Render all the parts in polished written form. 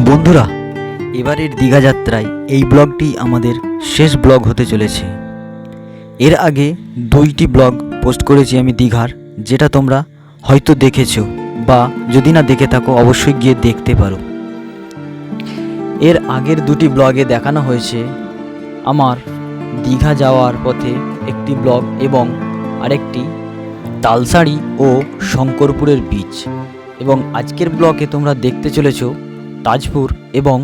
বন্ধুরা, এবারের দীঘা যাত্রায় এই ব্লগটি আমাদের শেষ ব্লগ হতে চলেছে। এর আগে 2টি ব্লগ পোস্ট করেছি আমি দীঘার, যেটা তোমরা হয়তো দেখেছো বা যদি না দেখে থাকো অবশ্যই গিয়ে দেখতে পারো। এর আগের 2টি ব্লগে দেখানো হয়েছে আমার দীঘা যাওয়ার পথে একটি ব্লগ এবং আরেকটি তালসাড়ি ও শঙ্করপুরের বিচ, এবং আজকের ব্লগে তোমরা দেখতে চলেছো তাজপুর এবং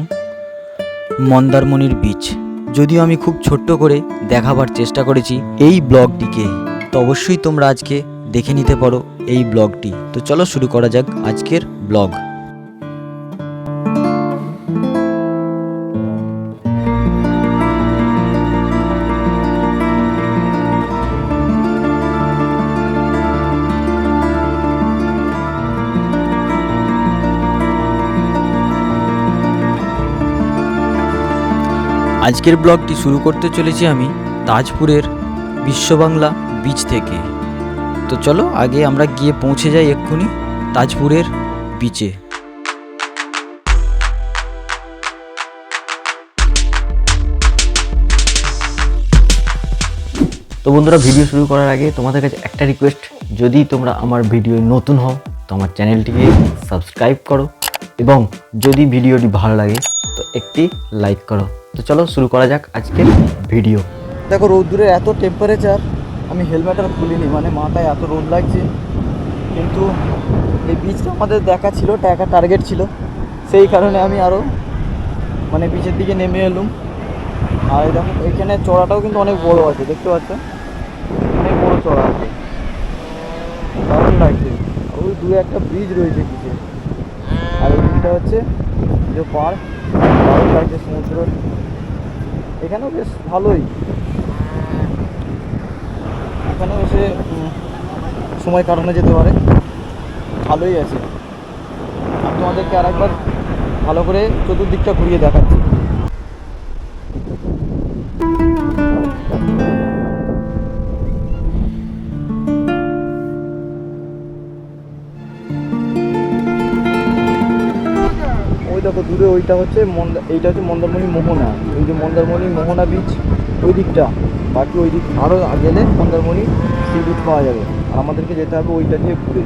মন্দারমণির বিচ। যদিও আমি খুব ছোট্ট করে দেখাবার চেষ্টা করেছি এই ব্লগটিকে, তো অবশ্যই তোমরা আজকে দেখে নিতে পারো এই ব্লগটি। তো চলো শুরু করা যাক আজকের ব্লগ। আজকের ব্লগটি শুরু করতে চলেছি আমি তাজপুরের বিশ্ববাংলা বিচ থেকে। তো চলো আগে আমরা গিয়ে পৌঁছে যাই এক্ষুনি তাজপুরের বিচে। তো বন্ধুরা, ভিডিও শুরু করার আগে তোমাদের কাছে একটা রিকোয়েস্ট, যদি তোমরা আমার ভিডিও নতুন হও তো আমার চ্যানেলটিকে সাবস্ক্রাইব করো, এবং যদি ভিডিওটি ভালো লাগে তো একটি লাইক করো। তো চলো শুরু করা যাক আজকের ভিডিও। দেখো রোদ্দুরের এত টেম্পারেচার, আমি হেলমেট আর খুলিনি, মানে মাথায় এত রোদ লাগছে। কিন্তু এই বিচটা আমাদের দেখা ছিল, টার্গেট ছিল, সেই কারণে আমি আরও মানে বিচের দিকে নেমে এলুম। আর দেখো এখানে চড়াটাও কিন্তু অনেক বড় আছে, দেখতে পাচ্ছ অনেক বড় চড়া আছে, দারুণ লাগছে। ওই দূরে একটা ব্রিজ রয়েছে বিচে, আর এই দিকটা হচ্ছে যে পার্ক, দারুণ লাগছে সমুদ্র। এখানেও বেশ ভালোই, এখানেও এসে সময় কাটানো যেতে পারে, ভালোই আছে। আমি তোমাদেরকে আরেকবার ভালো করে চতুর্দিকটা ঘুরিয়ে দেখাচ্ছি। ওই দেখো দূরে ওইটা হচ্ছে এইটা হচ্ছে মন্দারমণি মোহনা, ওই যে মন্দারমণি মোহনা বিচ ওই দিকটা। বাকি ওই দিক আরও গেলে মন্দারমণি সি বিচ পাওয়া যাবে, আর আমাদেরকে যেতে হবে ওইটা দিয়ে ঘুরে।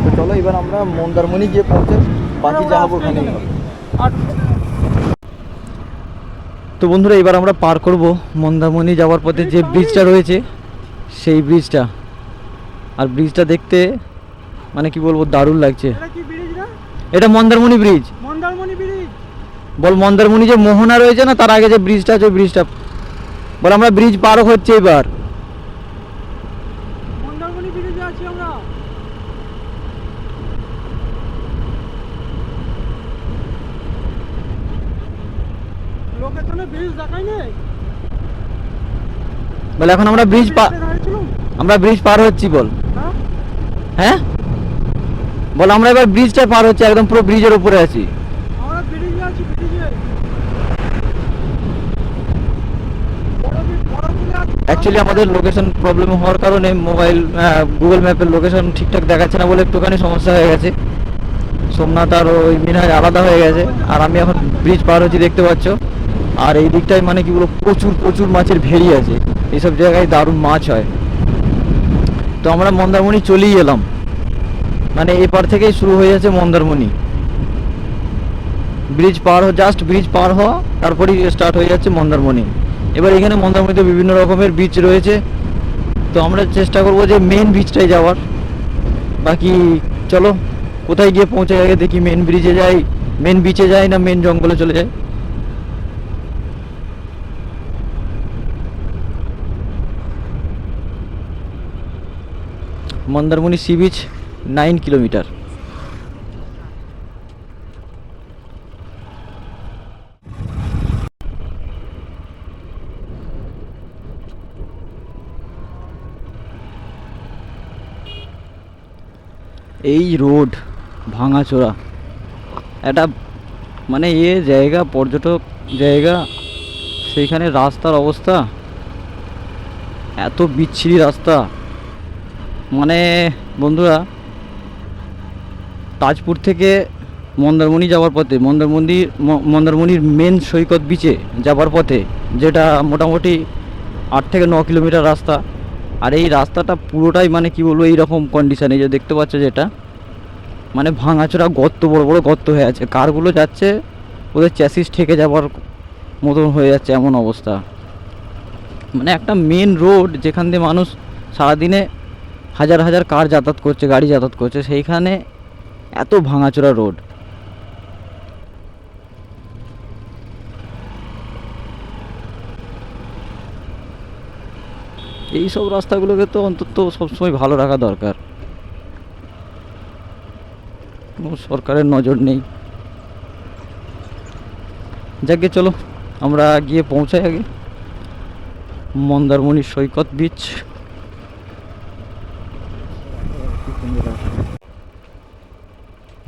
তো চলো এবার আমরা মন্দারমণি গিয়ে পৌঁছে বাকি যা হবো ওখানেই হবে। তো বন্ধুরা, এবার আমরা পার করব মন্দারমণি যাওয়ার পথে যে ব্রিজটা রয়েছে সেই ব্রিজটা। আর ব্রিজটা দেখতে মানে কি বলবো, দারুণ লাগছে। এটা মন্দারমণি ব্রিজ। মন্দারমণি ব্রিজ বল, মন্দারমণি যে মোহনা রয়েছে না, তার আগে যে ব্রিজটা আছে ব্রিজটা বল। আমরা ব্রিজ পার হচ্ছে এবার, মন্দারমণি ব্রিজে আছি আমরা। লোকেশনে ব্রিজ দেখাই নেই বল। এখন আমরা ব্রিজ পার হচ্ছি বল। হ্যাঁ বল, আমরা এবার ব্রিজটা পার হচ্ছে, একদম পুরো ব্রিজের উপরে আছি। আমরা ব্রিজে আছি, ব্রিজে। অ্যাকচুয়ালি আমাদের লোকেশন প্রবলেম হওয়ার কারণে মোবাইল গুগল ম্যাপের লোকেশন ঠিকঠাক দেখাচ্ছে না বলে একটুখানি সমস্যা হয়ে গেছে। সোমনাথ আর ওই মিনার আলাদা হয়ে গেছে, আর আমি এখন ব্রিজ পার হচ্ছি, দেখতে পাচ্ছ। আর এই দিকটায় মানে কি বলবো, প্রচুর প্রচুর মাছের ভেড়ি আছে, এইসব জায়গায় দারুণ মাছ হয়। তো আমরা মন্দারমণি চলেই এলাম, মানে এপার থেকেই শুরু হয়ে যাচ্ছে মন্দারমণি। ব্রিজ পার জাস্ট ব্রিজ পার হওয়া, তারপরেই স্টার্ট হয়ে যাচ্ছে মন্দারমণি। এবার এখানে মন্দারমণিতে বিভিন্ন রকমের বিচ রয়েছে, তো আমরা চেষ্টা করব যে মেন বিচটাই যাওয়ার। বাকি চলো কোথায় গিয়ে পৌঁছে আগে দেখি, মেন ব্রিজে যাই, মেন বিচে যাই, না মেন জঙ্গলে চলে যাই। Mandarmani sea beach 9 kilometre. এই রোড ভাঙাচোরা, একটা মানে জায়গা, পর্যটক জায়গা, সেইখানে রাস্তার অবস্থা এত বিচ্ছিরি রাস্তা, মানে বন্ধুরা তাজপুর থেকে মন্দারমণি যাওয়ার পথে, মন্দারমণির মেন সৈকত বিচে যাওয়ার পথে, যেটা মোটামুটি 8 থেকে 9 কিলোমিটার রাস্তা। আর এই রাস্তাটা পুরোটাই মানে কি বলবো, এইরকম কন্ডিশানে যে দেখতে পাচ্ছ, যেটা মানে ভাঙাচোরা গর্ত, বড় বড় গর্ত হয়ে আছে। কারগুলো যাচ্ছে ওদের চ্যাসিস ঠেকে যাওয়ার মতন হয়ে যাচ্ছে, এমন অবস্থা। মানে একটা মেন রোড যেখান দিয়ে মানুষ সারাদিনে হাজার হাজার কার যাতায়াত করছে, গাড়ি যাতায়াত করছে, সেইখানে এত ভাঙাচোরা রোড। এই সব রাস্তাগুলোকে তো অন্তত সবসময় ভালো রাখা দরকার। কোনো সরকারের নজর নেই। যাকে চলো আমরা গিয়ে পৌঁছাই আগে মন্দারমণি সৈকত বিচ।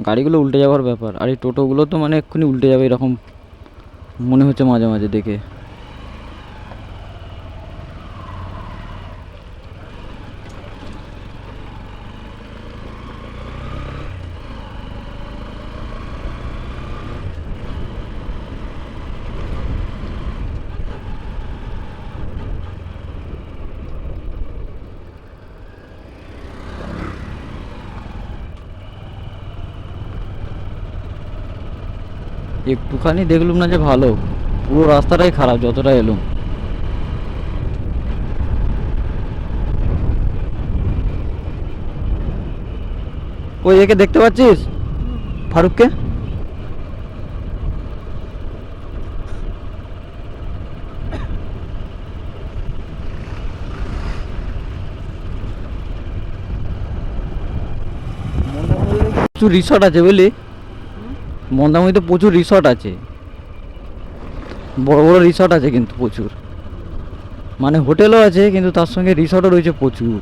গাড়িগুলো উল্টে যাওয়ার ব্যাপার, আর এই টোটোগুলো তো মানে এক্ষুনি উল্টে যাবে এরকম মনে হচ্ছে মাঝে মাঝে দেখে। একটুখানি দেখলুম না যে ভালো, পুরো রাস্তাটাই খারাপ যতটা এলুম। ওই একে দেখতে পাচ্ছিস, ফারুককে? প্রচুর রিসর্ট আছে বুঝলি, মন্দারমণিতে প্রচুর রিসর্ট আছে, বড় বড় রিসর্ট আছে কিন্তু প্রচুর। মানে হোটেলও আছে কিন্তু তার সঙ্গে রিসর্টও রয়েছে প্রচুর।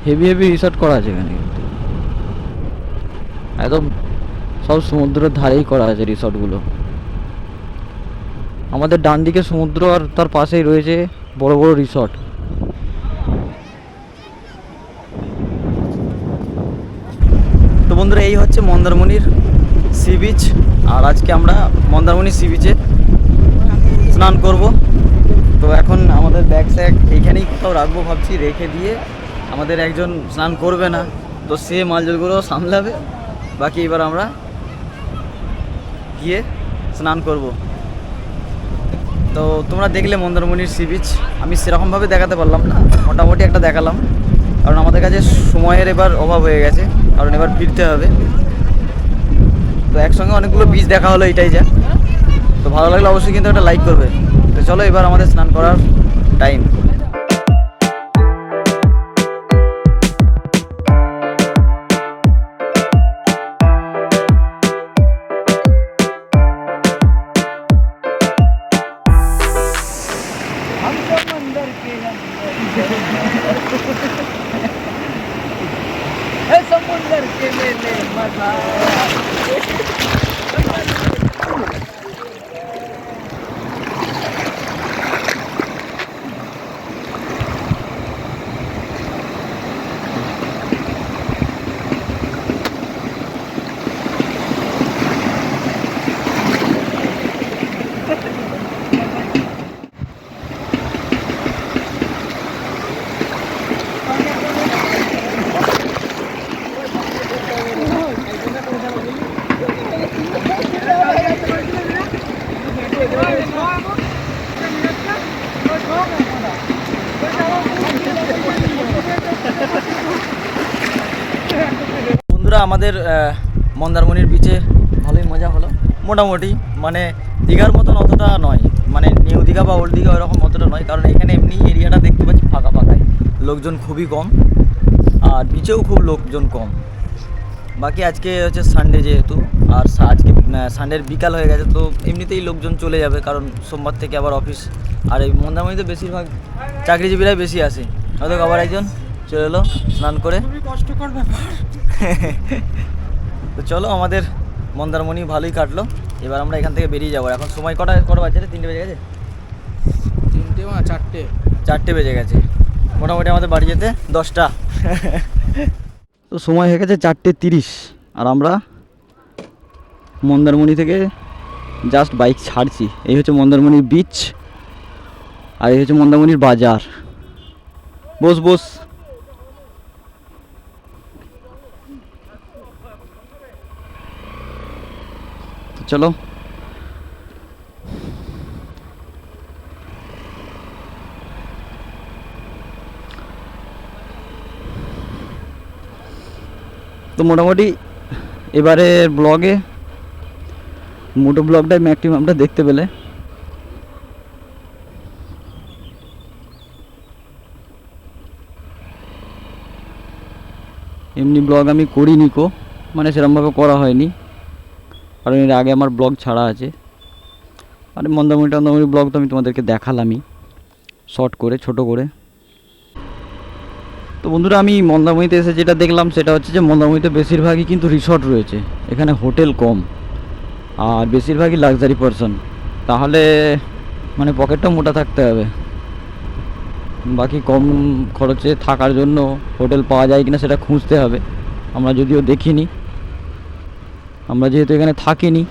হেভি হেভি রিসর্ট করা আছে এখানে কিন্তু, একদম সব সমুদ্রের ধারেই করা আছে রিসর্টগুলো। আমাদের ডান দিকে সমুদ্র আর তার পাশেই রয়েছে বড় বড় রিসর্ট। তো বন্ধুরা, এই হচ্ছে মন্দারমণির সি বিচ। আর আজকে আমরা মন্দারমণি সি বিচে স্নান করব। তো এখন আমাদের ব্যাগ স্যাগ এইখানেই কোথাও রাখবো ভাবছি, রেখে দিয়ে আমাদের একজন স্নান করবে না, তো সে মালজলগুলো সামলাবে। বাকি এবার আমরা গিয়ে স্নান করব। তো তোমরা দেখলে মন্দারমণির সি বিচ, আমি সেরকমভাবে দেখাতে পারলাম না, মোটামুটি একটা দেখালাম, কারণ আমাদের কাছে সময়ের এবার অভাব হয়ে গেছে, কারণ এবার ফিরতে হবে। তো একসঙ্গে অনেকগুলো বিচ দেখা হলো, এটাই যা। তো ভালো লাগলে অবশ্যই কিন্তু একটা লাইক করবে। তো চলো এবার আমাদের স্নান করার টাইম। समुंदर के मेले मजा। বন্ধুরা, আমাদের মন্দারমণির বিচে ভালোই মজা হলো মোটামুটি। মানে দীঘার মতন অতটা নয়, মানে নিউ দীঘা বা ওল্ড দীঘা ওরকম অতটা নয়, কারণ এখানে এমনি এরিয়াটা দেখতে পাচ্ছি ফাঁকা ফাঁকাই, লোকজন খুবই কম, আর বিচেও খুব লোকজন কম। বাকি আজকে হচ্ছে সানডে যেহেতু, আর আজকে সানডের বিকাল হয়ে গেছে, তো এমনিতেই লোকজন চলে যাবে, কারণ সোমবার থেকে আবার অফিস। আর এই মন্দারমণিতে বেশিরভাগ চাকরিজীবীরাই বেশি আসে। হয়তো আবার একজন চলে এলো স্নান করে। কষ্টকর ব্যাপার। তো চলো, আমাদের মন্দারমণি ভালোই কাটলো। এবার আমরা এখান থেকে বেরিয়ে যাবো। এখন সময় কটা বাজছে রে? 3টে বেজে গেছে? 3টে বা 4টে? 4টে বেজে গেছে। মোটামুটি আমাদের বাড়ি যেতে 10টা। তো সময় হয়ে গেছে 4:30 আর আমরা মন্দারমণি থেকে জাস্ট বাইক ছাড়ছি। এই হচ্ছে মন্দারমণির বিচ আর এই হচ্ছে মন্দারমণির বাজার। বস বস। তো চলো। তো মোটামুটি এবারের ব্লগে মোটো ব্লগটাই ম্যাক্সিমামটা দেখতে পেলে। এমনি ব্লগ আমি করিনি মানে সেরকমভাবে করা হয়নি, কারণ এর আগে আমার ব্লগ ছাড়া আছে। আর মন্দারমণি ব্লগ তো আমি তোমাদেরকে দেখালামই শর্ট করে, ছোট করে। তো বন্ধুরা, আমি মন্দারমণিতে এসে যেটা দেখলাম সেটা হচ্ছে যে মন্দারমণিতে বেশিরভাগই কিন্তু রিসর্ট রয়েছে, এখানে হোটেল কম আর বেশিরভাগই লাক্সারি পারসন। তাহলে মানে পকেটটা মোটা থাকতে হবে, বাকি কম খরচে থাকার জন্য হোটেল পাওয়া যায় কিনা সেটা খুঁজতে হবে। আমরা যদিও দেখিনি, আমরা যেহেতু এখানে থাকিনি।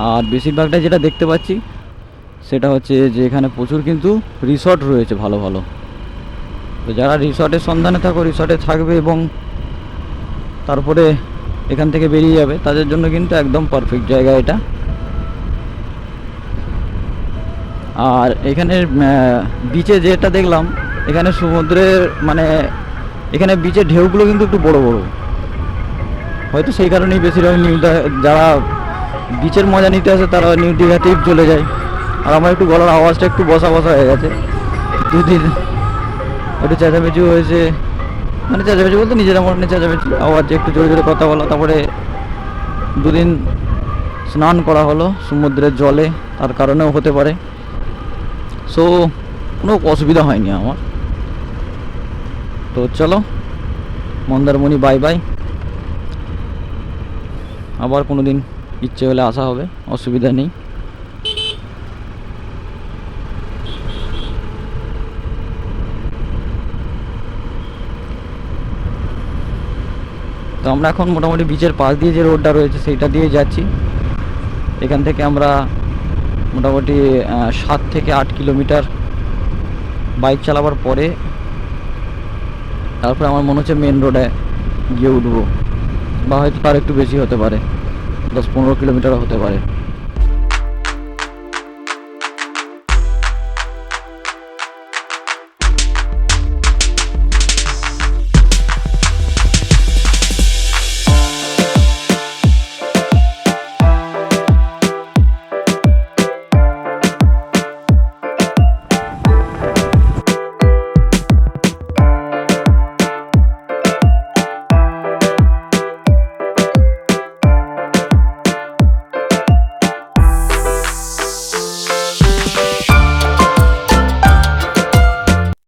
আর বেশিরভাগটা যেটা দেখতে পাচ্ছি সেটা হচ্ছে যে এখানে প্রচুর কিন্তু রিসর্ট রয়েছে ভালো ভালো। তো যারা রিসর্টের সন্ধানে থাকো রিসর্টে থাকবে এবং তারপরে এখান থেকে বেরিয়ে যাবে, তাদের জন্য কিন্তু একদম পারফেক্ট জায়গা এটা। আর এখানের বিচে যেটা দেখলাম, এখানে সমুদ্রের মানে এখানে বিচের ঢেউগুলো কিন্তু একটু বড় বড়, হয়তো সেই কারণেই বেশিরভাগ যারা বিচের মজা নিতে আসে তারা নিউ দীঘাতেই চলে যায়। আর আমার একটু গলার আওয়াজটা একটু বসা বসা হয়ে গেছে, দুদিন একটু চেঁচামেচি হয়েছে, মানে চেঁচামেচি বলতে নিজের মনে চেঁচামেচি আওয়াজ, একটু জোরে জোরে কথা বলা। তারপরে দুদিন স্নান করা হলো সমুদ্রের জলে, তার কারণেও হতে পারে। সো কোনো অসুবিধা হয়নি আমার। তো চলো মন্দারমণি বাই বাই, আবার কোনো দিন ইচ্ছে হলে আসা হবে, অসুবিধা নেই। তো আমরা এখন মোটামুটি বিচের পাশ দিয়ে যে রোডটা রয়েছে সেইটা দিয়ে যাচ্ছি। এখান থেকে আমরা মোটামুটি 7 থেকে 8 কিলোমিটার বাইক চালাবার পরে তারপরে আমার মনে হচ্ছে মেন রোডে গিয়ে উঠবো, বা হয়তো তার একটু বেশি হতে পারে, 10-15 কিলোমিটারও হতে পারে।